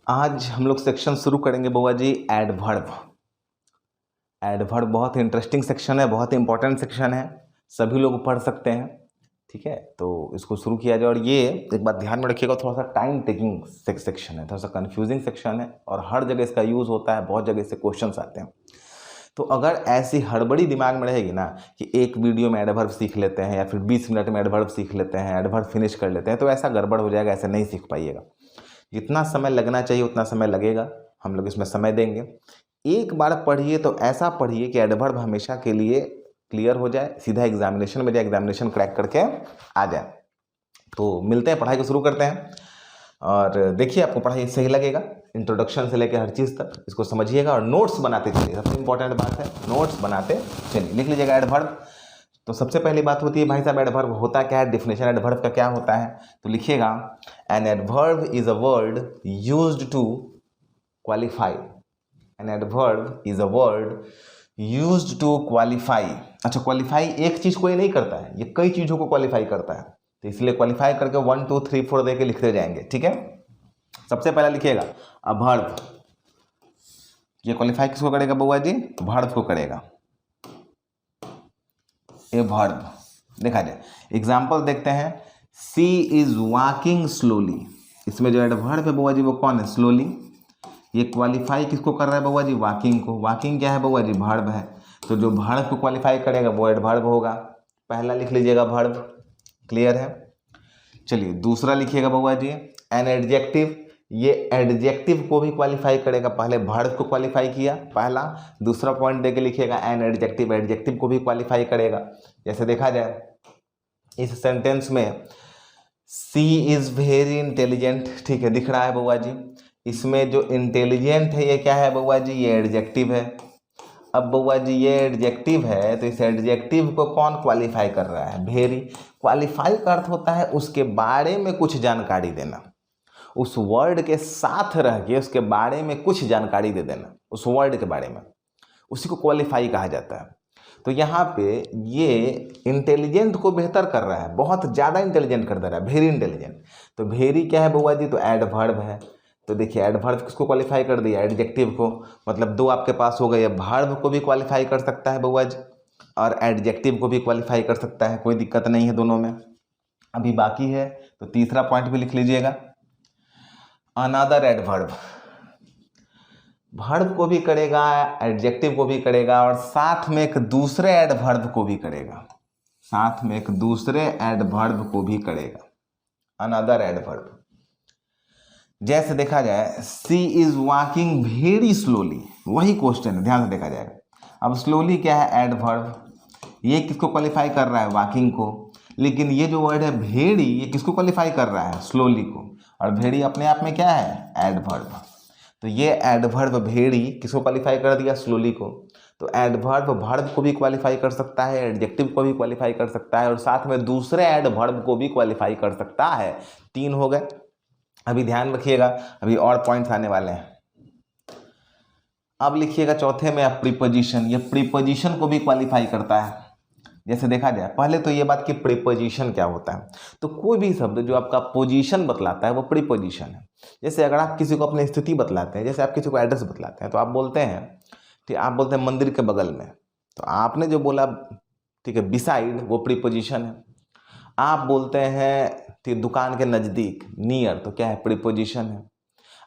आज हम लोग सेक्शन शुरू करेंगे बुआ जी एडवर्ब। एडवर्ब बहुत इंटरेस्टिंग सेक्शन है, बहुत इंपॉर्टेंट सेक्शन है, सभी लोग पढ़ सकते हैं। ठीक है, तो इसको शुरू किया जाए। और ये एक बात ध्यान में रखिएगा, थोड़ा सा टाइम टेकिंग सेक्शन है, थोड़ा सा कंफ्यूजिंग सेक्शन है और हर जगह इसका यूज़ होता है, बहुत जगह से क्वेश्चंस आते हैं। तो अगर ऐसी हड़बड़ी दिमाग में रहेगी ना कि एक वीडियो में एडवर्ब सीख लेते हैं या फिर 20 मिनट में एडवर्ब सीख लेते हैं, एडवर्ब फिनिश कर लेते हैं, तो ऐसा गड़बड़ हो जाएगा, ऐसे नहीं सीख पाइएगा। जितना समय लगना चाहिए उतना समय लगेगा, हम लोग इसमें समय देंगे। एक बार पढ़िए तो ऐसा पढ़िए कि एडवर्ब हमेशा के लिए क्लियर हो जाए, सीधा एग्जामिनेशन में जाए, एग्जामिनेशन क्रैक करके आ जाए। तो मिलते हैं, पढ़ाई को शुरू करते हैं। और देखिए आपको पढ़ाई सही लगेगा, इंट्रोडक्शन से लेकर हर चीज़ तक इसको समझिएगा और नोट्स बनाते चलिए। सबसे इंपॉर्टेंट बात है नोट्स बनाते चलिए। लिख लीजिएगा एडवर्ब। तो सबसे पहली बात होती है भाई साहब एडवर्ब होता क्या है, डिफिनेशन एडवर्ब का क्या होता है। तो लिखिएगा an adverb is a word used to qualify. An adverb is a word used to qualify. अच्छा, क्वालिफाई एक चीज को ये नहीं करता है, ये कई चीजों को क्वालिफाई करता है, तो इसलिए क्वालिफाई करके 1 2 3 4 दे के लिखते जाएंगे। ठीक है, सबसे पहला लिखिएगा अ वर्ब। ये क्वालिफाई किसको करेगा बुआ जी, वर्ब को करेगा। ए वर्ब देखा जाए, एग्जाम्पल देखते हैं। सी इज वॉकिंग स्लोली, इसमें जो एडवर्ब है बुआ जी वो कौन है, स्लोली। ये क्वालिफाई किसको कर रहा है बुआ जी, वॉकिंग को। वॉकिंग क्या है बुआ जी, वर्ब है, तो जो वर्ब को क्वालिफाई करेगा वो एडवर्ब होगा। पहला लिख लीजिएगा वर्ब, क्लियर है। चलिए दूसरा लिखिएगा बुआ जी एन एडजेक्टिव। ये एडजेक्टिव को भी क्वालिफाई करेगा, पहले वर्ब को क्वालिफाई किया पहला, दूसरा पॉइंट देके लिखिएगा एन एडजेक्टिव, एडजेक्टिव को भी क्वालिफाई करेगा। जैसे देखा जाए इस सेंटेंस में सी इज वेरी इंटेलिजेंट, ठीक है दिख रहा है बुआ जी। इसमें जो इंटेलिजेंट है ये क्या है बुआ जी, ये एडजेक्टिव है। अब बुआ जी ये एडजेक्टिव है, तो इस एडजेक्टिव को कौन क्वालिफाई कर रहा है, वेरी। क्वालिफाई का अर्थ होता है उसके बारे में कुछ जानकारी देना, उस वर्ड के साथ रह के उसके बारे में कुछ जानकारी दे देना, उस वर्ड के बारे में, उसी को क्वालिफाई कहा जाता है। तो यहाँ पे ये इंटेलिजेंट को बेहतर कर रहा है, बहुत ज़्यादा इंटेलिजेंट कर दे रहा है, वेरी इंटेलिजेंट। तो वेरी क्या है बुआ जी, तो एडवर्ब है। तो देखिए एडवर्ब किसको क्वालिफाई कर दिया, एडजेक्टिव को। मतलब दो आपके पास हो गए, वर्ब को भी क्वालिफाई कर सकता है बुआ जी और एडजेक्टिव को भी क्वालिफाई कर सकता है, कोई दिक्कत नहीं है दोनों में। अभी बाकी है तो तीसरा पॉइंट भी लिख लीजिएगा, अनदर एडवर्ब। वर्ब को भी करेगा, एडजेक्टिव को भी करेगा और साथ में एक दूसरे एडवर्ब को भी करेगा, साथ में एक दूसरे एडवर्ब को भी करेगा, अनदर एडवर्ब। जैसे देखा जाए सी इज वॉकिंग वेरी स्लोली, वही क्वेश्चन है, ध्यान से देखा जाएगा। अब स्लोली क्या है, एडवर्ब। ये किसको क्वालिफाई कर रहा है, वॉकिंग को। लेकिन ये जो वर्ड है भेड़ी, ये किसको क्वालिफाई कर रहा है, स्लोली को। और भेड़ी अपने आप में क्या है, एडवर्ब। तो ये एडवर्ब भेड़ी किसको क्वालिफाई कर दिया, स्लोली को। तो एडवर्ब वर्ब को भी क्वालिफाई कर सकता है, एडजेक्टिव को भी क्वालिफाई कर सकता है और साथ में दूसरे एडवर्ब को भी क्वालिफाई कर सकता है। 3 हो गए। अभी ध्यान रखिएगा, अभी और पॉइंट्स आने वाले हैं। अब लिखिएगा चौथे में प्रीपोजिशन। ये प्रीपोजिशन को भी क्वालिफाई करता है। जैसे देखा जाए, पहले तो ये बात कि प्रीपोजिशन क्या होता है। तो कोई भी शब्द जो आपका पोजीशन बतलाता है वो प्रीपोजिशन है। जैसे अगर आप किसी को अपनी स्थिति बतलाते हैं, जैसे आप किसी को एड्रेस बतलाते हैं, तो आप बोलते हैं, ठीक, आप बोलते हैं मंदिर के बगल में, तो आपने जो बोला, ठीक है, बिसाइड, वो प्रीपोजिशन है। आप बोलते हैं ठीक दुकान के नज़दीक, नियर, तो क्या है, प्रीपोजिशन है।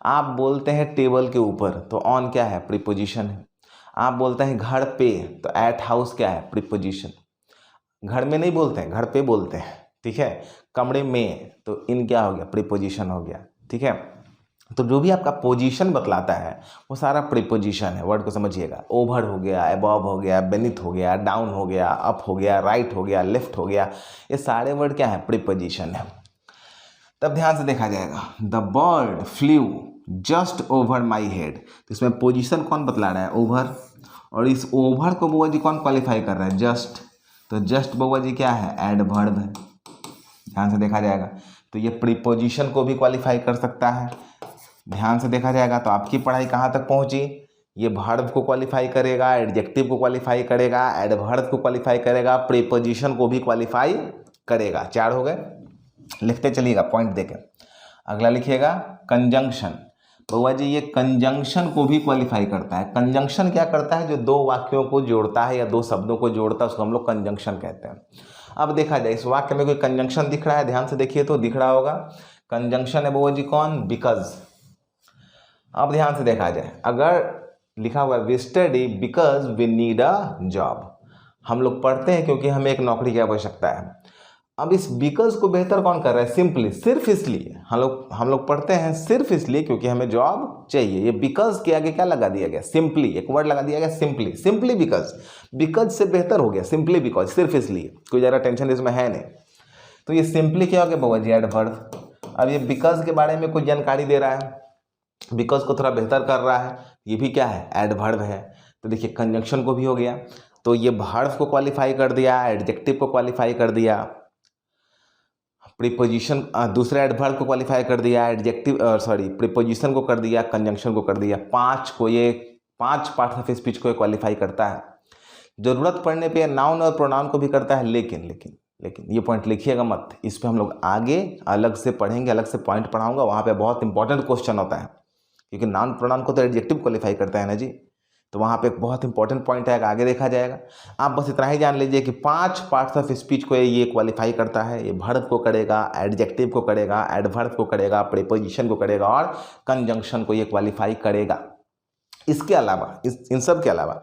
आप बोलते हैं टेबल के ऊपर, तो ऑन क्या है, प्रीपोजिशन है। आप बोलते हैं घर पे, तो एट हाउस क्या है, प्रीपोजिशन। घर में नहीं बोलते हैं, घर पे बोलते हैं, ठीक है। कमरे में, तो इन क्या हो गया, प्रीपोजिशन हो गया, ठीक है। तो जो भी आपका पोजीशन बतलाता है वो सारा प्रीपोजिशन है, वर्ड को समझिएगा। ओवर हो गया, अबव हो गया, बेनिथ हो गया, डाउन हो गया, अप हो गया, राइट हो गया, लेफ्ट हो गया, ये सारे वर्ड क्या है, प्रीपोजिशन है। तब ध्यान से देखा जाएगा, the bird flu just over my head, तो इसमें पोजीशन कौन बतला रहा है, ओवर। और इस ओवर को बुआ जी कौन क्वालिफाई कर रहा है, जस्ट। तो जस्ट बुआ जी क्या है, एडवर्ब है। ध्यान से देखा जाएगा, तो ये प्रीपोजिशन को भी क्वालिफाई कर सकता है। ध्यान से देखा जाएगा तो आपकी पढ़ाई कहाँ तक पहुँची, ये वर्ब को क्वालिफाई करेगा, एडजेक्टिव को क्वालिफाई करेगा, एडवर्ब को क्वालिफाई करेगा, प्रीपोजिशन को भी क्वालिफाई करेगा। 4 हो गए। लिखते चलिएगा पॉइंट देके। अगला लिखिएगा कंजंक्शन। बउआ जी ये कंजंक्शन को भी क्वालिफाई करता है। कंजंक्शन क्या करता है? जो दो वाक्यों को जोड़ता है या दो शब्दों को जोड़ता है उसको हम लोग कंजंक्शन कहते हैं। अब देखा जाए इस वाक्य में कोई कंजंक्शन दिख रहा है, ध्यान से देखिए तो दिख रहा होगा। कंजंक्शन है बउआ जी कौन? बिकॉज। अब ध्यान से देखा जाए, अगर लिखा हुआ है we study because we need a job, हम लोग पढ़ते हैं क्योंकि हमें एक नौकरी की आवश्यकता है। अब इस बिकॉज को बेहतर कौन कर रहा है? सिंपली, सिर्फ इसलिए हम लोग पढ़ते हैं सिर्फ इसलिए क्योंकि हमें जॉब चाहिए। ये बिकॉज के आगे क्या लगा दिया गया? सिंपली, एक वर्ड लगा दिया गया सिंपली, सिंपली बिकॉज। बिकॉज से बेहतर हो गया सिंपली बिकॉज, सिर्फ इसलिए, कोई ज़्यादा टेंशन इसमें है नहीं। तो ये सिंपली क्या हो गया बउआ जी? एडवर्ब। अब ये बिकॉज के बारे में कुछ जानकारी दे रहा है, बिकॉज को थोड़ा बेहतर कर रहा है, ये भी क्या है? एडवर्ब है। तो देखिए कंजंक्शन को भी हो गया, तो ये वर्ब को क्वालिफाई कर दिया, एडजेक्टिव को क्वालिफाई कर दिया, प्रीपोजिशन दूसरे एडवर्ब को क्वालिफाई कर दिया, एडजेक्टिव प्रीपोजिशन को कर दिया, कंजंक्शन को कर दिया। पांच पार्ट ऑफ स्पीच को क्वालिफाई करता है। जरूरत पड़ने पे नाउन और प्रोनाउन को भी करता है, लेकिन ये पॉइंट लिखिएगा मत, इस पे हम लोग आगे अलग से पढ़ेंगे, अलग से पॉइंट पढ़ाऊंगा, वहाँ पे बहुत इंपॉर्टेंट क्वेश्चन होता है, क्योंकि नाउन प्रोनाउन को तो एडजेक्टिव क्वालिफाई करता है ना जी। तो वहाँ पे एक बहुत इंपॉर्टेंट पॉइंट है, आगे देखा जाएगा। आप बस इतना ही जान लीजिए कि 5 पार्ट्स ऑफ स्पीच को ये क्वालिफाई करता है। ये वर्ब को करेगा, एडजेक्टिव को करेगा, एडवर्ब को करेगा, प्रीपोजिशन को करेगा और कंजंक्शन को ये क्वालिफाई करेगा। इसके अलावा इन सब के अलावा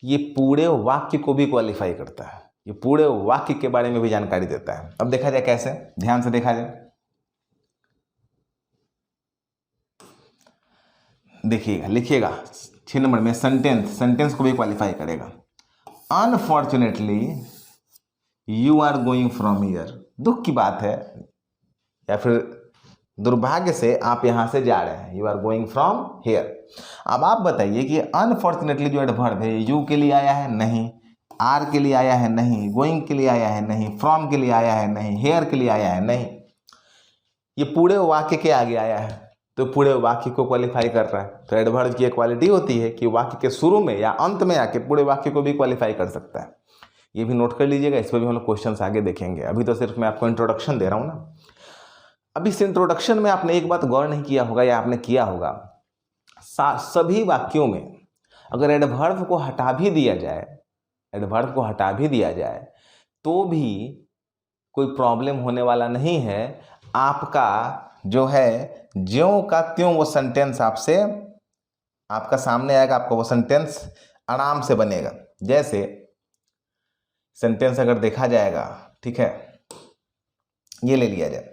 ये पूरे वाक्य को भी क्वालिफाई करता है, ये पूरे वाक्य के बारे में भी जानकारी देता है। अब देखा जाए कैसे, ध्यान से देखा जाए, देखिएगा, लिखिएगा 6 नंबर में सेंटेंस को भी क्वालिफाई करेगा। Unfortunately you are going from here, दुख की बात है या फिर दुर्भाग्य से आप यहां से जा रहे हैं, you are going from here. अब आप बताइए कि अनफॉर्चुनेटली जो एडवर्ब है यू के लिए आया है? नहीं। आर के लिए आया है? नहीं। गोइंग के लिए आया है? नहीं। फ्रॉम के लिए आया है? नहीं। हेयर के लिए आया है? नहीं। ये पूरे वाक्य के आगे आया है, तो पूरे वाक्य को क्वालिफाई कर रहा है। तो एडवर्ब की एक क्वालिटी होती है कि वाक्य के शुरू में या अंत में आके पूरे वाक्य को भी क्वालिफाई कर सकता है। ये भी नोट कर लीजिएगा, इस पर भी हम लोग क्वेश्चन आगे देखेंगे। अभी तो सिर्फ मैं आपको इंट्रोडक्शन दे रहा हूँ ना। अब इस इंट्रोडक्शन में आपने एक बात गौर नहीं किया होगा या आपने किया होगा, सभी वाक्यों में अगर एडवर्ब को हटा भी दिया जाए, तो भी कोई प्रॉब्लम होने वाला नहीं है। आपका जो है ज्यों का त्यों वो सेंटेंस आपका सामने आएगा, आपका वो सेंटेंस आराम से बनेगा। जैसे सेंटेंस अगर देखा जाएगा, ठीक है, ये ले लिया जाए,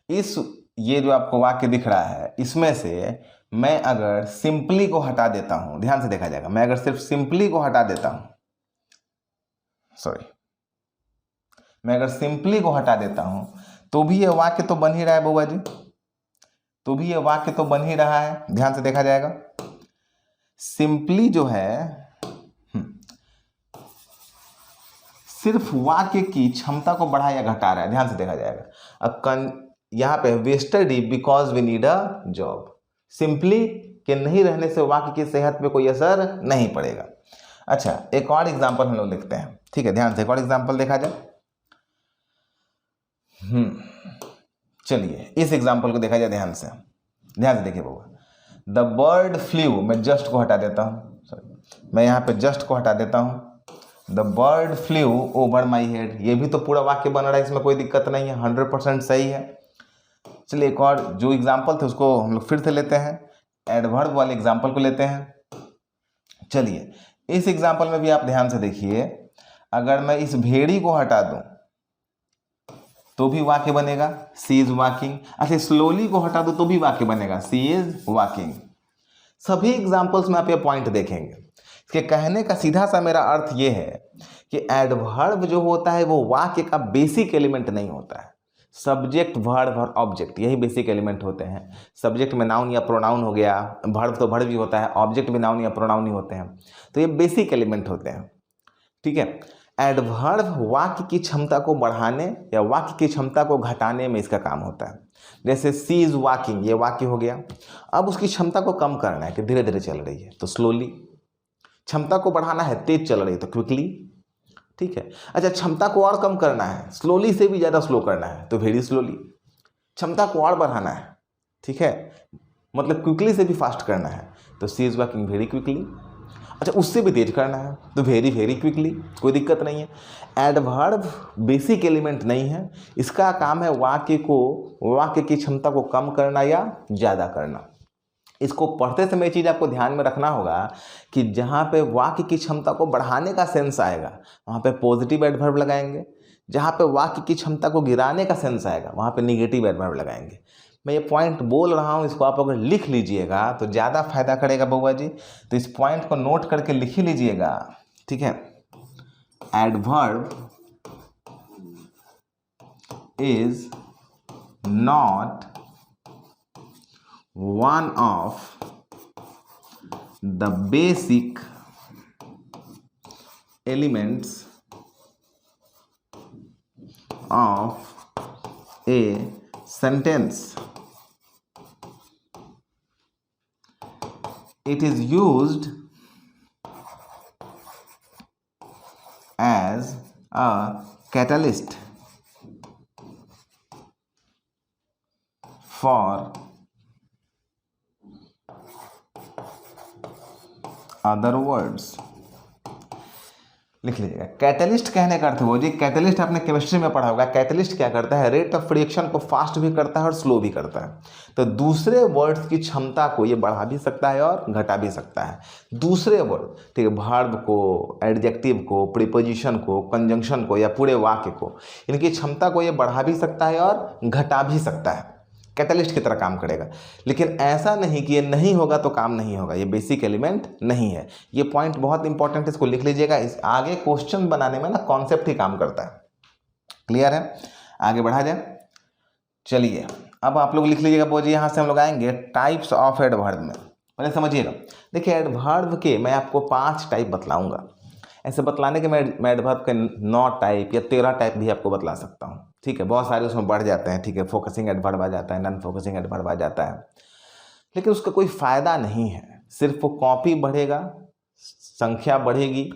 ये जो आपको वाक्य दिख रहा है, इसमें से मैं अगर सिंपली को हटा देता हूं, ध्यान से देखा जाएगा, मैं अगर सिर्फ सिंपली को हटा देता हूं, मैं अगर सिंपली को हटा देता हूं, तो भी ये वाक्य तो बन ही रहा है बउआ जी, तो भी ये वाक्य तो बन ही रहा है। ध्यान से देखा जाएगा, सिंपली जो है सिर्फ वाक्य की क्षमता को बढ़ा या घटा रहा है। ध्यान से देखा जाएगा, अब यहाँ पे we study because we need a job, simply के नहीं रहने से वाक्य की सेहत पे कोई असर नहीं पड़ेगा। अच्छा, एक और एग्जांपल हम लोग लिखते हैं, ठीक है, ध्यान से एक और एग्जांपल देखा जाए। चलिए इस एग्जांपल को देखा जाए, ध्यान से देखिए बाबा। द बर्ड फ्लू, मैं जस्ट को हटा देता हूँ, मैं यहाँ पे जस्ट को हटा देता हूँ। The bird flu over my head, ये भी तो पूरा वाक्य बन रहा है, इसमें कोई दिक्कत नहीं है, 100% सही है। चलिए एक और जो एग्जाम्पल थे उसको हम लोग फिर से लेते हैं, एडवर्ब वाले एग्जाम्पल को लेते हैं। चलिए इस एग्जाम्पल में भी आप ध्यान से देखिए, अगर मैं इस भेड़ी को हटा दूं तो भी वाक्य बनेगा, सी इज वॉकिंग। अच्छा, स्लोली को हटा दो तो भी वाक्य बनेगा, सी इज वॉकिंग। सभी एग्जाम्पल्स में आप ये पॉइंट देखेंगे। इसके कहने का सीधा सा मेरा अर्थ ये है कि एडवर्ब जो होता है वो वाक्य का बेसिक एलिमेंट नहीं होता है। सब्जेक्ट, वर्ब और ऑब्जेक्ट, यही बेसिक एलिमेंट होते हैं। सब्जेक्ट में नाउन या प्रोनाउन हो गया, वर्ब तो वर्ब भी होता है, ऑब्जेक्ट में नाउन या प्रोनाउन ही होते हैं, तो ये बेसिक एलिमेंट होते हैं, ठीक है। एडवर्ब वाक्य की क्षमता को बढ़ाने या वाक्य की क्षमता को घटाने में इसका काम होता है। जैसे सी इज वॉकिंग, ये वाक्य हो गया, अब उसकी क्षमता को कम करना है कि धीरे धीरे चल रही है तो स्लोली, क्षमता को बढ़ाना है तेज चल रही है तो क्विकली, ठीक है। अच्छा, क्षमता को और कम करना है, स्लोली से भी ज़्यादा स्लो करना है तो वेरी स्लोली, क्षमता को और बढ़ाना है, ठीक है, मतलब क्विकली से भी फास्ट करना है तो सी इज़ वर्किंग वेरी क्विकली। अच्छा, उससे भी तेज करना है तो वेरी वेरी क्विकली, कोई दिक्कत नहीं है। एडवर्ब बेसिक एलिमेंट नहीं है, इसका काम है वाक्य की क्षमता को कम करना या ज़्यादा करना। इसको पढ़ते समय चीज़ आपको ध्यान में रखना होगा कि जहाँ पे वाक्य की क्षमता को बढ़ाने का सेंस आएगा वहाँ पे पॉजिटिव एडवर्ब लगाएंगे, जहाँ पे वाक्य की क्षमता को गिराने का सेंस आएगा वहाँ पे निगेटिव एडवर्ब लगाएंगे। मैं ये पॉइंट बोल रहा हूँ, इसको आप अगर लिख लीजिएगा तो ज़्यादा फायदा करेगा बउआ जी। तो इस पॉइंट को नोट करके लिख ही लीजिएगा, ठीक है। Adverb is not one of the basic elements of a sentence. It is used as a catalyst for other words. लिख लीजिएगा। कैटलिस्ट कहने का अर्थ वो जी, कैटलिस्ट आपने केमिस्ट्री में पढ़ा होगा। कैटलिस्ट क्या करता है, रेट ऑफ रिएक्शन को फास्ट भी करता है और स्लो भी करता है। तो दूसरे वर्ड्स की क्षमता को ये बढ़ा भी सकता है और घटा भी सकता है। दूसरे वर्ड, ठीक है, वर्ब को, एडजेक्टिव को, प्रीपोजिशन को, कंजंक्शन को या पूरे वाक्य को, इनकी क्षमता को ये बढ़ा भी सकता है और घटा भी सकता है। कैटलिस्ट की तरह काम करेगा। लेकिन ऐसा नहीं कि ये नहीं होगा तो काम नहीं होगा, ये बेसिक एलिमेंट नहीं है। ये पॉइंट बहुत इंपॉर्टेंट है, इसको लिख लीजिएगा। इस आगे क्वेश्चन बनाने में ना कॉन्सेप्ट ही काम करता है। क्लियर है? आगे बढ़ा जाए। चलिए अब आप लोग लिख लीजिएगा बोझ। यहाँ से हम लोग आएंगे टाइप्स ऑफ एडवर्ब में। पहले समझिएगा, देखिए एडवर्ब के मैं आपको 5 टाइप बतलाऊंगा। ऐसे बतलाने के मैं एडवर्ब के 9 टाइप या 13 टाइप भी आपको बतला सकता हूँ, ठीक है। बहुत सारे उसमें बढ़ जाते हैं, ठीक है। फोकसिंग एडवर्ब आ जाता है, नॉन फोकसिंग एडवर्ब आ जाता है, लेकिन उसका कोई फ़ायदा नहीं है। सिर्फ वो कॉपी बढ़ेगा, संख्या बढ़ेगी।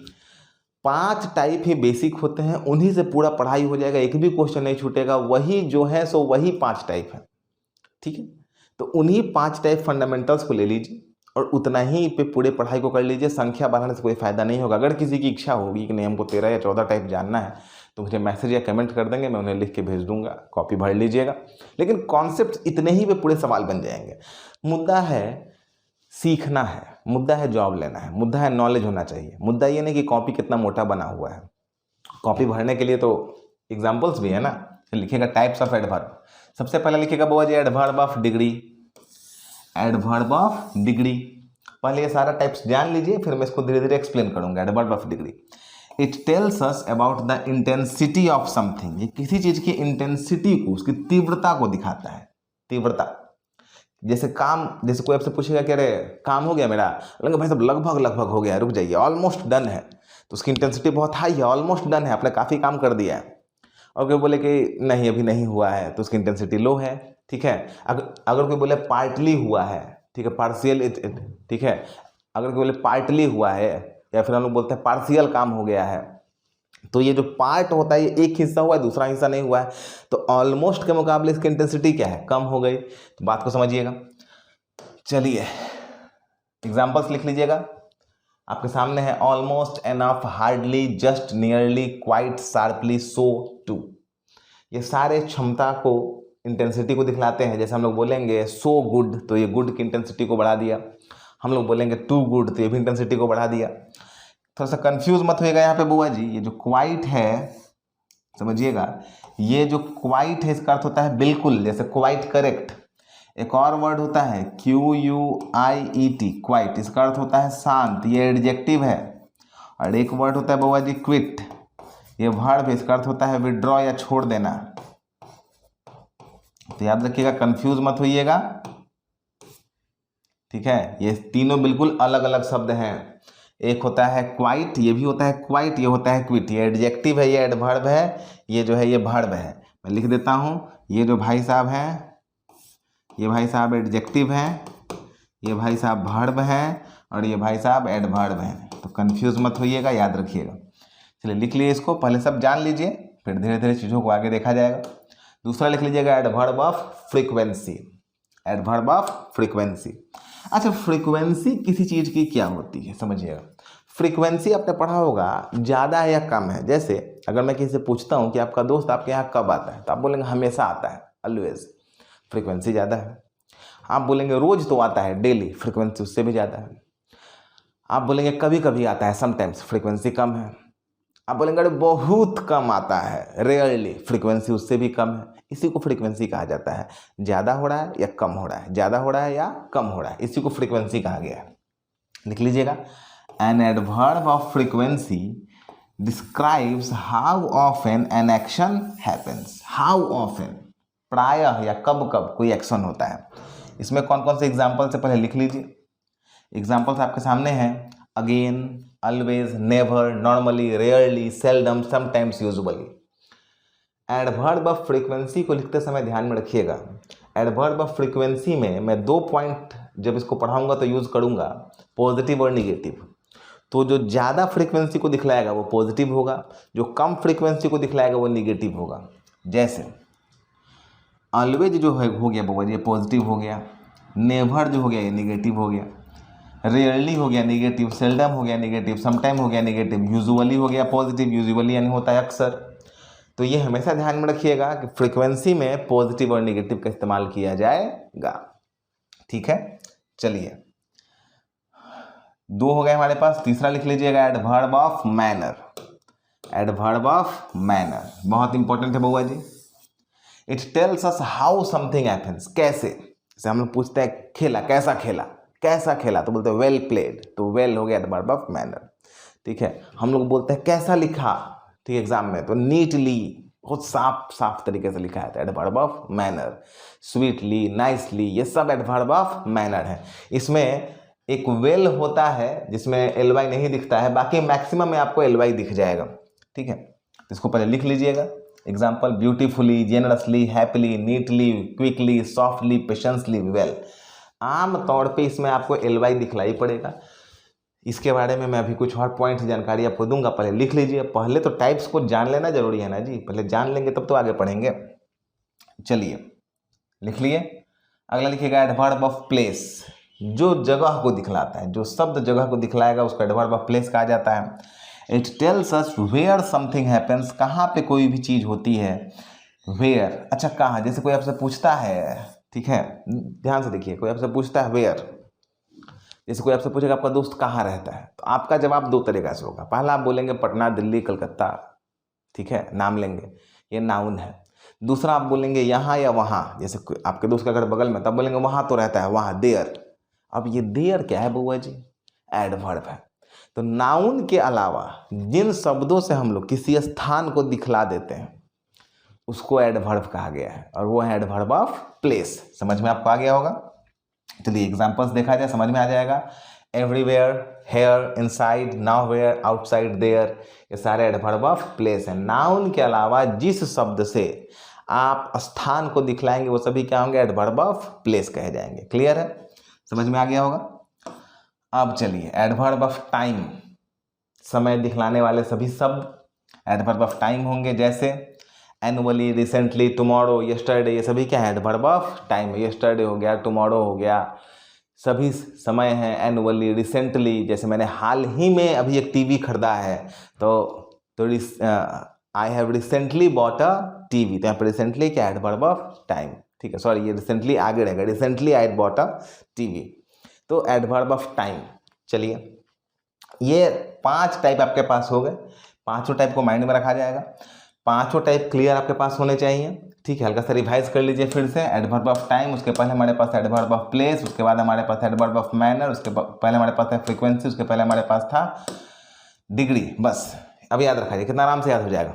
5 टाइप ही बेसिक होते हैं, उन्हीं से पूरा पढ़ाई हो जाएगा, एक भी क्वेश्चन नहीं छूटेगा। वही जो है सो वही 5 टाइप है, ठीक है। तो उन्हीं 5 टाइप फंडामेंटल्स को ले लीजिए और उतना ही पे पूरे पढ़ाई को कर लीजिए। संख्या बढ़ाने से कोई फ़ायदा नहीं होगा। अगर किसी की इच्छा होगी कि नहीं हमको 13 या 14 टाइप जानना है तो मुझे मैसेज या कमेंट कर देंगे, मैं उन्हें लिख के भेज दूंगा, कॉपी भर लीजिएगा। लेकिन कॉन्सेप्ट इतने ही पे पूरे सवाल बन जाएंगे। मुद्दा है सीखना है, मुद्दा है जॉब लेना है, मुद्दा है नॉलेज होना चाहिए। मुद्दा ये नहीं कि कॉपी कितना मोटा बना हुआ है। कॉपी भरने के लिए तो एग्जाम्पल्स भी है ना। लिखिएगा टाइप्स ऑफ एडवर्ब। सबसे पहले लिखिएगा बुआ जी adverb of degree. Adverb of degree, पहले ये सारा टाइप्स जान लीजिए, फिर मैं इसको धीरे धीरे एक्सप्लेन करूंगा। Adverb of degree, it tells us about the intensity of something. ये किसी चीज की इंटेंसिटी को, उसकी तीव्रता को दिखाता है। तीव्रता, जैसे काम, जैसे कोई आपसे पूछेगा कि अरे काम हो गया मेरा, लगे भाई साहब लगभग हो गया, रुक जाइए, ऑलमोस्ट डन है, तो उसकी इंटेंसिटी बहुत हाई है, ऑलमोस्ट डन है, आपने काफ़ी काम कर दिया है। और कोई बोले कि नहीं अभी नहीं हुआ है, तो उसकी इंटेंसिटी लो है, ठीक है। अगर कोई बोले पार्टली हुआ है, ठीक है, पार्शियल, ठीक है। अगर कोई बोले पार्टली हुआ है, या फिर हम लोग बोलते हैं पार्शियल काम हो गया है, तो ये जो पार्ट होता है ये एक हिस्सा हुआ है, दूसरा हिस्सा नहीं हुआ है, तो ऑलमोस्ट के मुकाबले इसकी इंटेंसिटी क्या है, कम हो गई। तो बात को समझिएगा। चलिए एग्जाम्पल्स लिख लीजिएगा। आपके सामने है almost, enough, hardly, just, nearly, quite, sharply, so, too. ये सारे क्षमता को, इंटेंसिटी को दिखलाते हैं। जैसे हम लोग बोलेंगे सो गुड, तो ये गुड की इंटेंसिटी को बढ़ा दिया। हम लोग बोलेंगे टू गुड, तो ये भी इंटेंसिटी को बढ़ा दिया। थोड़ा सा कंफ्यूज मत होइएगा यहाँ पे बुआ जी। ये जो क्वाइट है, समझिएगा, ये जो क्वाइट है इसका अर्थ होता है बिल्कुल, जैसे क्वाइट करेक्ट। एक और वर्ड होता है QUIET, क्वाइट, इसका अर्थ होता है शांत, ये एडजेक्टिव है। और एक वर्ड होता है बुआ जी क्विट, ये वर्ब है, इसका अर्थ होता है विड्रॉ या छोड़ देना। तो याद रखिएगा, कंफ्यूज मत होइएगा, ठीक है। ये तीनों बिल्कुल अलग अलग शब्द हैं। एक होता है क्वाइट, ये भी होता है क्वाइट, ये होता है क्विट। ये एडजेक्टिव है, ये एडवर्ब है, ये जो है ये वर्ब है। मैं लिख देता हूँ, ये जो भाई साहब हैं, ये भाई साहब एडजेक्टिव हैं, ये भाई साहब वर्ब हैं, और ये भाई साहब एडवर्ब हैं। तो कंफ्यूज मत होइएगा, याद रखिएगा। चलिए लिख लीजिए इसको, पहले सब जान लीजिए, फिर धीरे धीरे चीज़ों को आगे देखा जाएगा। दूसरा लिख लीजिएगा adverb of frequency. Adverb of frequency. अच्छा, फ्रीक्वेंसी किसी चीज़ की क्या होती है समझिएगा। फ्रीक्वेंसी आपने पढ़ा होगा ज़्यादा है या कम है। जैसे अगर मैं किसी से पूछता हूँ कि आपका दोस्त आपके यहाँ कब आता है, तो आप बोलेंगे हमेशा आता है, ऑलवेज, फ्रीक्वेंसी ज़्यादा है। आप बोलेंगे रोज़ तो आता है, डेली, फ्रीक्वेंसी उससे भी ज़्यादा है। आप बोलेंगे कभी कभी आता है, समटाइम्स, फ्रीक्वेंसी कम है। आप बोलेंगे अरे बहुत कम आता है, रेयरली, फ्रीक्वेंसी उससे भी कम है। इसी को फ्रीक्वेंसी कहा जाता है। ज़्यादा हो रहा है या कम हो रहा है, ज़्यादा हो रहा है या कम हो रहा है, इसी को फ्रीक्वेंसी कहा गया है। लिख लीजिएगा, an adverb of frequency describes how often an action happens. How often, प्रायः या कब कब कोई एक्शन होता है। इसमें कौन कौन से एग्जाम्पल से पहले लिख लीजिए। एग्जाम्पल्स आपके सामने हैं, again, always, never, normally, rarely, seldom, sometimes, usually. Adverb of frequency को लिखते समय ध्यान में रखिएगा, एडवर्ब ऑफ फ्रीक्वेंसी में मैं 2 पॉइंट जब इसको पढ़ाऊंगा तो यूज़ करूंगा, पॉजिटिव और निगेटिव। तो जो ज़्यादा फ्रीक्वेंसी को दिखलाएगा वो पॉजिटिव होगा, जो कम फ्रीक्वेंसी को दिखलाएगा वो निगेटिव होगा। जैसे ऑलवेज जो है हो गया वो ये पॉजिटिव हो गया, नेवर जो हो गया ये निगेटिव हो गया, रेयरली हो गया निगेटिव, सेल्डम हो गया निगेटिव, समटाइम हो गया निगेटिव, यूजुअली हो गया पॉजिटिव, यूजुअली यानी होता है अक्सर। तो ये हमेशा ध्यान में रखिएगा कि फ्रीक्वेंसी में पॉजिटिव और निगेटिव का इस्तेमाल किया जाएगा। ठीक है, चलिए 2 हो गए हमारे पास। तीसरा लिख लीजिएगा, adverb of manner. Adverb of manner बहुत इंपॉर्टेंट है बउआ जी। It tells us how something happens, कैसे। जैसे हम लोग पूछते हैं खेला, कैसा खेला, कैसा खेला, तो बोलते हैं वेल प्लेड, तो वेल हो गया एडवर्ब ऑफ मैनर। ठीक है, हम लोग बोलते हैं कैसा लिखा, ठीक है, एग्जाम में, तो नीटली, बहुत साफ साफ तरीके से लिखा है, तो adverb of manner. Sweetly, nicely, ये सब एडवर्ब ऑफ मैनर है। इसमें एक वेल होता है जिसमें एलवाई नहीं दिखता है, बाकी मैक्सिमम में आपको एलवाई दिख जाएगा। ठीक है, तो इसको पहले लिख लीजिएगा। Example, beautifully, generously, happily, neatly, quickly, softly, patiently, well. आम तौर पे इसमें आपको एलवाई दिखलाई पड़ेगा। इसके बारे में मैं अभी कुछ और पॉइंट जानकारी आपको दूंगा, पहले लिख लीजिए। पहले तो टाइप्स को जान लेना जरूरी है ना जी, पहले जान लेंगे तब तो आगे पढ़ेंगे। चलिए लिख लिए। अगला लिखिएगा, एडवर्ब ऑफ प्लेस, जो जगह को दिखलाता है, जो शब्द जगह को दिखलाएगा उसको एडवर्ब ऑफ प्लेस कहा जाता है। It tells us where something happens, कहाँ पे कोई भी चीज़ होती है। वेयर, अच्छा कहाँ, जैसे कोई आपसे पूछता है, ठीक है, ध्यान से देखिए, कोई आपसे पूछता है वेयर, जैसे कोई आपसे पूछेगा आपका दोस्त कहाँ रहता है, तो आपका जवाब 2 तरीका से होगा। पहला आप बोलेंगे पटना, दिल्ली, कलकत्ता, ठीक है, नाम लेंगे, ये नाउन है। दूसरा आप बोलेंगे यहाँ या वहाँ, जैसे आपके दोस्त का घर बगल में, तब बोलेंगे वहाँ तो रहता है, वहाँ, देयर। अब ये देयर क्या है बउआ जी, एडवर्ब है। तो नाउन के अलावा जिन शब्दों से हम लोग किसी स्थान को दिखला देते हैं उसको एडवर्ब कहा गया है, और वो है एडवर्ब ऑफ प्लेस। समझ में आपको आ गया होगा। चलिए एग्जांपल्स देखा जाए, समझ में आ जाएगा। Everywhere, here, inside, nowhere, outside, there, ये सारे एडवर्ब ऑफ प्लेस हैं। नाउन के अलावा जिस शब्द से आप स्थान को दिखलाएंगे वो सभी क्या होंगे, एडवर्ब ऑफ प्लेस कहे जाएंगे। क्लियर है, समझ में आ गया होगा। अब चलिए एडवर्ब ऑफ टाइम, समय दिखलाने वाले सभी शब्द एडवर्ब ऑफ टाइम होंगे। जैसे एनुअली, रिसेंटली, टुमारो, यस्टरडे, ये सभी क्या है, एडवर्ब ऑफ टाइम। यस्टरडे हो गया, टुमारो हो गया, सभी समय हैं। एनुअली, रिसेंटली, जैसे मैंने हाल ही में अभी एक टीवी खरीदा है, तो I have recently bought a TV, तो यहाँ पर रिसेंटली क्या है, एडवर्ब ऑफ टाइम। ठीक है, सॉरी ये रिसेंटली आगे रहेगा, recently I bought a TV, तो एडवर्ब ऑफ टाइम। चलिए ये 5 टाइप आपके पास हो गए, 5 टाइप को माइंड में रखा जाएगा। 5 टाइप क्लियर आपके पास होने चाहिए। ठीक है, हल्का सा रिवाइज कर लीजिए फिर से। एडवर्ब ऑफ टाइम, उसके पहले हमारे पास एडवर्ब ऑफ प्लेस, उसके बाद हमारे पास एडवर्ब ऑफ मैनर, उसके पहले हमारे पास है फ्रीक्वेंसी, उसके पहले हमारे पास था डिग्री। बस अब याद रखा जाए, कितना आराम से याद हो जाएगा।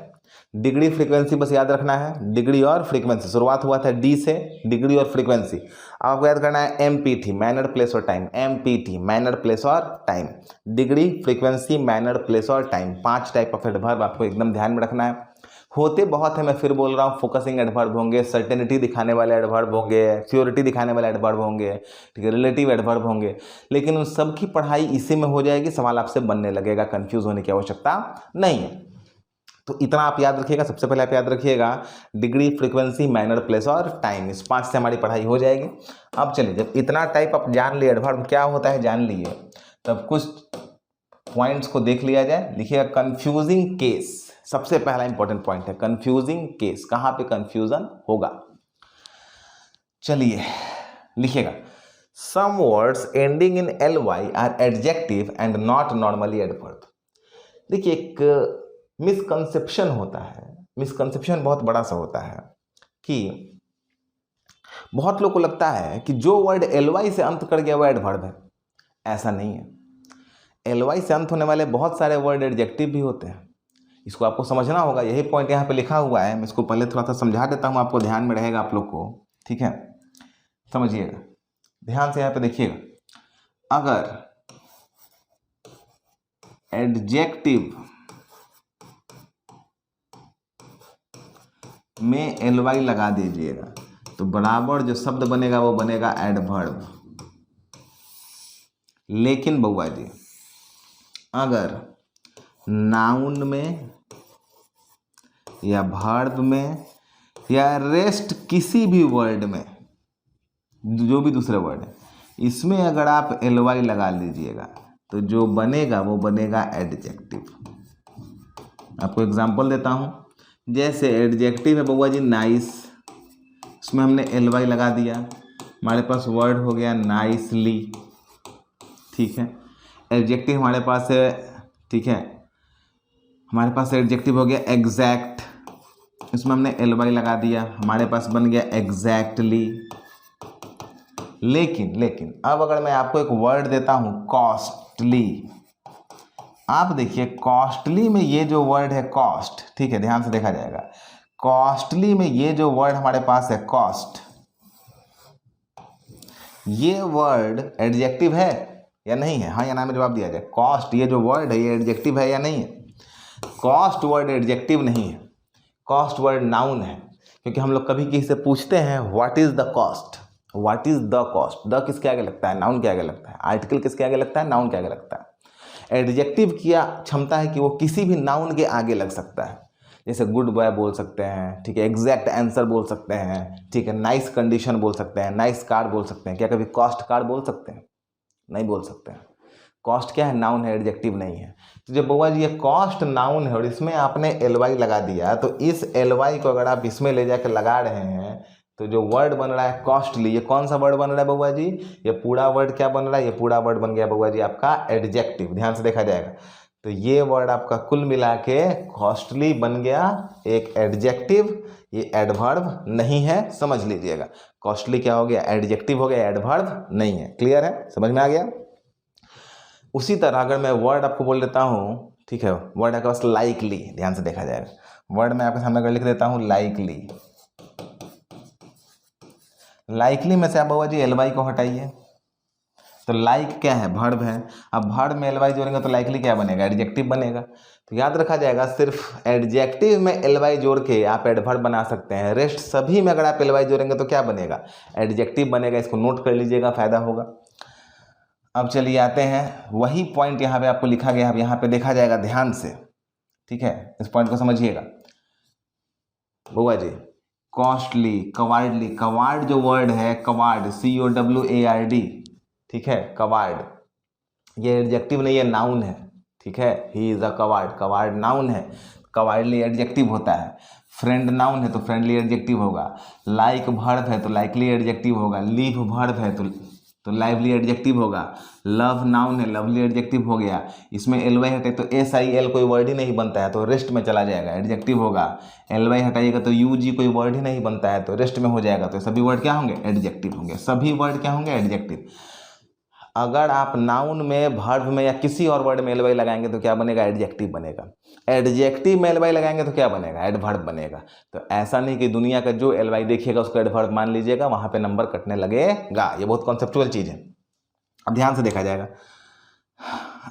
डिग्री, फ्रीक्वेंसी बस याद रखना है। डिग्री और फ्रीक्वेंसी, शुरुआत हुआ था डी से, डिग्री और फ्रीक्वेंसी। अब आपको याद करना है एमपीटी, मैनर, प्लेस और टाइम। एमपीटी, मैनर, प्लेस और time. Degree, frequency, manner, place और टाइम, 5 टाइप ऑफ एडवर्ब आपको एकदम ध्यान में रखना है। होते बहुत है, मैं फिर बोल रहा हूँ, फोकसिंग एडवर्ब होंगे, सर्टेनिटी दिखाने वाले एडवर्ब होंगे, श्योरिटी दिखाने वाले एडवर्ब होंगे, ठीक है, रिलेटिव एडवर्ब होंगे, लेकिन उन सब की पढ़ाई इसी में हो जाएगी। सवाल आपसे बनने लगेगा, कंफ्यूज होने की आवश्यकता नहीं है। तो इतना आप याद रखिएगा। सबसे पहले आप याद रखिएगा डिग्री, फ्रीक्वेंसी, मैनर, प्लेस और टाइम। इस 5 से हमारी पढ़ाई हो जाएगी। अब चलिए, जब इतना टाइप आप जान लिए, एडवर्ब क्या होता है जान लिए, तब कुछ पॉइंट्स को देख लिया जाए। लिखिएगा कंफ्यूजिंग केस, सबसे पहला इंपॉर्टेंट पॉइंट है कंफ्यूजिंग केस। कहाँ पे कंफ्यूजन होगा, चलिए लिखिएगा। Some words ending in ly are adjective and not normally adverb. देखिए, एक मिसकंसेप्शन होता है, मिसकंसेप्शन बहुत बड़ा सा होता है कि बहुत लोग को लगता है कि जो वर्ड ly से अंत कर गया वो एडवर्ब है। ऐसा नहीं है। ly से अंत होने वाले बहुत सारे वर्ड एडजेक्टिव भी होते हैं। इसको आपको समझना होगा। यही पॉइंट यहाँ पे लिखा हुआ है। मैं इसको पहले थोड़ा सा समझा देता हूँ, आपको ध्यान में रहेगा आप लोग को। ठीक है, समझिएगा ध्यान से। यहाँ पे देखिएगा, अगर एडजेक्टिव में ly लगा दीजिएगा तो बराबर जो शब्द बनेगा वो बनेगा एडवर्ब। लेकिन बउआ जी, अगर नाउन में या वर्ब में या रेस्ट किसी भी वर्ड में, जो भी दूसरे वर्ड है, इसमें अगर आप ly लगा लीजिएगा तो जो बनेगा वो बनेगा एडजेक्टिव। आपको एग्जांपल देता हूँ। जैसे एडजेक्टिव है बउआ जी नाइस, उसमें हमने ly लगा दिया, हमारे पास वर्ड हो गया नाइसली। ठीक है, एडजेक्टिव हमारे पास है। ठीक है, हमारे पास एडजेक्टिव हो गया एग्जैक्ट, इसमें हमने ly लगा दिया, हमारे पास बन गया एग्जैक्टली। लेकिन अब अगर मैं आपको एक वर्ड देता हूं कॉस्टली, आप देखिए कॉस्टली में ये जो वर्ड है कॉस्ट, ठीक है, ध्यान से देखा जाएगा, कॉस्टली में ये जो वर्ड हमारे पास है कॉस्ट, ये वर्ड एडजेक्टिव है या नहीं है? हाँ या ना में जवाब दिया जाए। कॉस्ट ये जो वर्ड है ये एडजेक्टिव है या नहीं है? कॉस्ट वर्ड एडजेक्टिव नहीं है, कॉस्ट वर्ड नाउन है। क्योंकि हम लोग कभी किसी से पूछते हैं what is the cost, what is the cost, the किसके आगे लगता है, नाउन के आगे लगता है। आर्टिकल किसके आगे लगता है, नाउन के आगे लगता है। एडजेक्टिव की क्षमता है कि वो किसी भी नाउन के आगे लग सकता है। जैसे गुड बॉय बोल सकते हैं, ठीक है, एग्जैक्ट आंसर बोल सकते हैं, ठीक है, नाइस कंडीशन बोल सकते हैं, नाइस कार बोल सकते हैं। क्या कभी कॉस्ट कार बोल सकते हैं? नहीं बोल सकते हैं। कॉस्ट क्या है, नाउन है, एडजेक्टिव नहीं है। तो जब बउआ जी ये कॉस्ट नाउन है और इसमें आपने ly लगा दिया, तो इस ly को अगर आप इसमें ले जाकर लगा रहे हैं तो जो वर्ड बन रहा है कॉस्टली, ये कौन सा वर्ड बन रहा है बउआ जी? ये पूरा वर्ड क्या बन रहा है? ये पूरा वर्ड बन गया बउआ जी आपका एडजेक्टिव। ध्यान से देखा जाएगा तो ये वर्ड आपका कुल मिला के कॉस्टली बन गया एक एडजेक्टिव, ये एडवर्ब नहीं है, समझ लीजिएगा। कॉस्टली क्या हो गया, एडजेक्टिव हो गया, एडवर्ब नहीं है। क्लियर है, समझ में आ गया? उसी तरह अगर मैं वर्ड आपको बोल देता हूँ, ठीक है, वर्ड आपके पास लाइकली, ध्यान से देखा जाएगा, वर्ड में आपके सामने अगर लिख देता हूँ लाइकली, लाइकली में से आप बउआ जी ly को हटाइए तो लाइक क्या है, वर्ब है। अब वर्ब में ly जोड़ेंगे तो लाइकली क्या बनेगा, एडजेक्टिव बनेगा। तो याद रखा जाएगा सिर्फ एडजेक्टिव में ly जोड़ के आप एडवर्ब बना सकते हैं, रेस्ट सभी में अगर आप ly जोड़ेंगे तो क्या बनेगा, एडजेक्टिव बनेगा। इसको नोट कर लीजिएगा, फायदा होगा। अब चलिए आते हैं, वही पॉइंट यहाँ पे आपको लिखा गया है, अब यहाँ पे देखा जाएगा ध्यान से, ठीक है, इस पॉइंट को समझिएगा बउआ जी। कॉस्टली, कवार्डली, कवार्ड जो वर्ड है, कवार्ड COWARD, ठीक है, कवार्ड ये एडजेक्टिव नहीं है, नाउन है, ठीक है, he is a coward, coward noun है, कवार्डली एडजेक्टिव होता है। फ्रेंड नाउन है तो फ्रेंडली एडजेक्टिव होगा, लाइक वर्ब है तो लाइकली एडजेक्टिव होगा, लिव वर्ब है तो लाइवली एडजेक्टिव होगा, लव नाउन है, लवली एडजेक्टिव हो गया। इसमें ly हटे तो SIL कोई वर्ड ही नहीं बनता है तो रेस्ट में चला जाएगा, एडजेक्टिव होगा। ly हटाइएगा तो UG कोई वर्ड ही नहीं बनता है तो रेस्ट में हो जाएगा। तो सभी वर्ड क्या होंगे, एडजेक्टिव होंगे, सभी वर्ड क्या होंगे, एडजेक्टिव। अगर आप नाउन में, वर्ब में या किसी और वर्ड में ly लगाएंगे तो क्या बनेगा, एडजेक्टिव बनेगा। एडजेक्टिव में ly लगाएंगे तो क्या बनेगा, एडवर्ब बनेगा। तो ऐसा नहीं कि दुनिया का जो ly देखिएगा उसको एडवर्ब मान लीजिएगा, वहां पे नंबर कटने लगेगा। ये बहुत कॉन्सेप्चुअल चीज है। अब ध्यान से देखा जाएगा,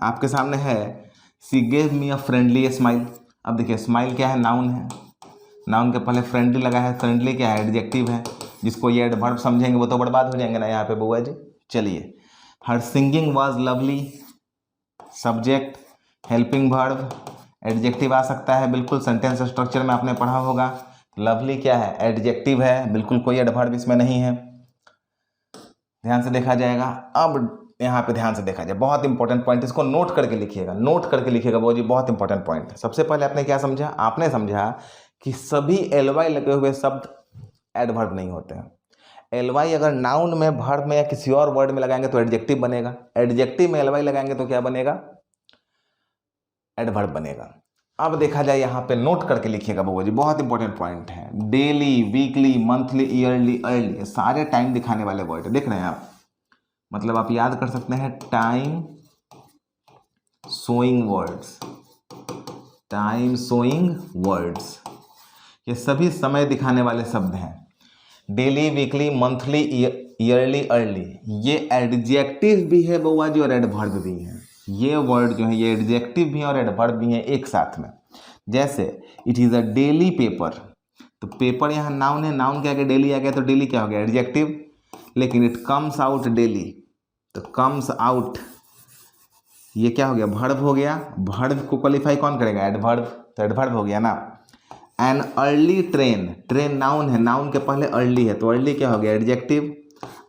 आपके सामने है सी gave me a friendly smile. अब देखिए स्माइल क्या है, नाउन है, नाउन के पहले फ्रेंडली लगा है, फ्रेंडली क्या है, एडजेक्टिव है। जिसको ये एडवर्ब समझेंगे वो तो बर्बाद हो जाएंगे ना यहाँ पे बउआ जी। चलिए, her singing was lovely, subject, helping verb, adjective आ सकता है, बिल्कुल सेंटेंस स्ट्रक्चर में आपने पढ़ा होगा। लवली क्या है, एडजेक्टिव है, बिल्कुल कोई एडवर्ब इसमें नहीं है। ध्यान से देखा जाएगा। अब यहाँ पे ध्यान से देखा जाए, बहुत इंपॉर्टेंट पॉइंट, इसको नोट करके लिखिएगा, नोट करके लिखिएगा वो जी, बहुत इंपॉर्टेंट पॉइंट है। सबसे पहले आपने क्या समझा, आपने समझा कि सभी एलवाई लगे हुए शब्द एडवर्ब नहीं होते हैं। एलवाई अगर नाउन में, वर्ब में या किसी और वर्ड में लगाएंगे तो एडजेक्टिव बनेगा, एडजेक्टिव में एलवाई लगाएंगे तो क्या बनेगा, एडवर्ब बनेगा। अब देखा जाए यहाँ पे, नोट करके लिखिएगा बउआ जी, बहुत इंपॉर्टेंट पॉइंट है। Daily, weekly, monthly, yearly, early, सारे टाइम दिखाने वाले वर्ड देख रहे हैं आप, मतलब आप याद कर सकते हैं time showing words, time showing words, ये सभी समय दिखाने वाले शब्द हैं। Daily, weekly, monthly, yearly, early, ये एडजेक्टिव भी है बउआ जी और एडवर्ब भी है। ये वर्ड जो है ये एडजेक्टिव भी है और एडवर्ब भी है एक साथ में। जैसे it is a daily paper, तो पेपर यहाँ नाउन है, नाउन के आगे डेली आ गया तो डेली क्या हो गया, एडजेक्टिव। लेकिन इट कम्स आउट डेली, तो कम्स आउट ये क्या हो गया, वर्ब हो गया। वर्ब को क्वालिफाई कौन करेगा, एडवर्ब, तो एडवर्ब हो गया ना। An early train, train noun है, नाउन के पहले अर्ली है तो अर्ली क्या हो गया, adjective.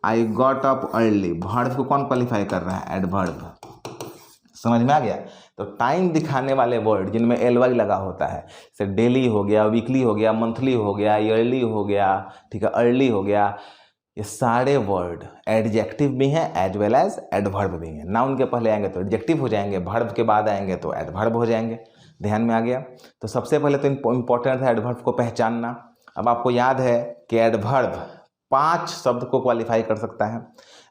I got up early, verb को कौन क्वालिफाई कर रहा है, एडवर्ब। समझ में आ गया। तो टाइम दिखाने वाले वर्ड जिनमें एलवाई लगा होता है, जैसे डेली हो गया, वीकली हो गया, मंथली हो गया, ईयरली हो गया, ठीक है, अर्ली हो गया, ये सारे वर्ड एडजेक्टिव भी हैं एज वेल एज एडवर्ब भी हैं। नाउन के पहले आएंगे तो एडजेक्टिव हो जाएंगे, वर्ब के बाद आएंगे तो एडवर्ब हो जाएंगे। ध्यान में आ गया। तो सबसे पहले तो इम्पोर्टेंट है एडवर्ब को पहचानना। अब आपको याद है कि एडवर्ब 5 शब्द को क्वालिफाई कर सकता है।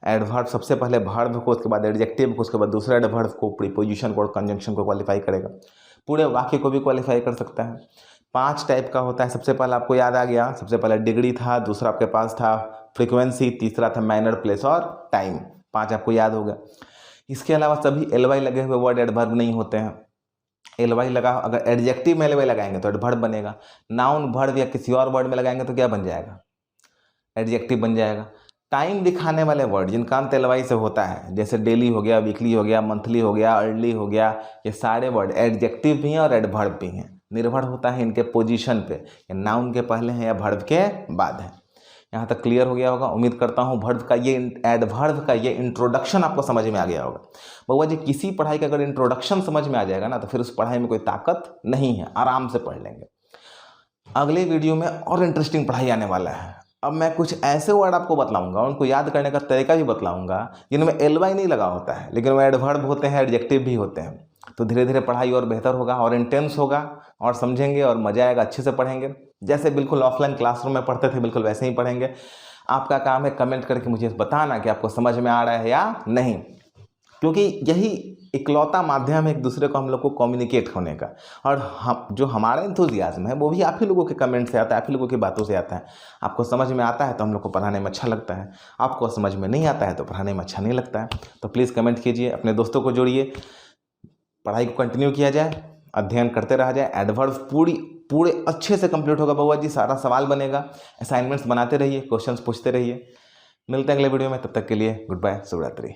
एडवर्ब सबसे पहले वर्ब को, उसके बाद एडजेक्टिव को, उसके बाद दूसरा एडवर्ब को, प्रीपोजिशन को और कंजंक्शन को क्वालिफाई करेगा। पूरे वाक्य को भी क्वालिफाई कर सकता है। 5 टाइप का होता है। सबसे पहले आपको याद आ गया, सबसे पहले डिग्री था, दूसरा आपके पास था फ्रीक्वेंसी, तीसरा था मैनर, प्लेस और टाइम। 5 आपको याद होगा। इसके अलावा सभी एलवाई लगे हुए वर्ड एडवर्ब नहीं होते हैं। एलवाई लगा, अगर एडजेक्टिव में एलवाई लगाएंगे तो एडवर्ब बनेगा। नाउन, वर्ब या किसी और वर्ड में लगाएंगे तो क्या बन जाएगा, एडजेक्टिव बन जाएगा। टाइम दिखाने वाले वर्ड जिनका अंत एलवाई से होता है, जैसे डेली हो गया, वीकली हो गया, मंथली हो गया, अर्ली हो गया, ये सारे वर्ड एडजेक्टिव भी हैं और एडवर्ब भी हैं। निर्भर होता है इनके पोजीशन पे, ये नाउन के पहले हैं या वर्ब के बाद है। यहाँ तक क्लियर हो गया होगा। उम्मीद करता हूँ वर्ब का ये, एडवर्ब का ये इंट्रोडक्शन आपको समझ में आ गया होगा। बउआ जी, किसी पढ़ाई का अगर इंट्रोडक्शन समझ में आ जाएगा ना तो फिर उस पढ़ाई में कोई ताकत नहीं है, आराम से पढ़ लेंगे। अगले वीडियो में और इंटरेस्टिंग पढ़ाई आने वाला है। अब मैं कुछ ऐसे वर्ड आपको बतलाऊंगा, उनको याद करने का तरीका भी बतलाऊंगा जिनमें एलवाई नहीं लगा होता है लेकिन वो एडवर्ब होते हैं, एडजेक्टिव भी होते हैं। तो धीरे धीरे पढ़ाई और बेहतर होगा और इंटेंस होगा और समझेंगे और मज़ा आएगा, अच्छे से पढ़ेंगे। जैसे बिल्कुल ऑफलाइन क्लासरूम में पढ़ते थे बिल्कुल वैसे ही पढ़ेंगे। आपका काम है कमेंट करके मुझे बताना कि आपको समझ में आ रहा है या नहीं, क्योंकि यही इकलौता माध्यम है एक दूसरे को हम लोग को कम्युनिकेट होने का। और हम जो हमारा एंथुजियाज्म है वो भी आप ही लोगों के कमेंट से आता है, आप ही लोगों की बातों से आता है। आपको समझ में आता है तो हम लोग को पढ़ाने में अच्छा लगता है, आपको समझ में नहीं आता है तो पढ़ाने में अच्छा नहीं लगता है। तो प्लीज़ कमेंट कीजिए, अपने दोस्तों को जोड़िए, पढ़ाई को कंटिन्यू किया जाए, अध्ययन करते रहा जाए। एडवर्ब पूरे अच्छे से कंप्लीट होगा बउआ जी, सारा सवाल बनेगा। असाइनमेंट्स बनाते रहिए, क्वेश्चंस पूछते रहिए। मिलते हैं अगले वीडियो में, तब तक के लिए गुड बाय, शुभ रात्रि।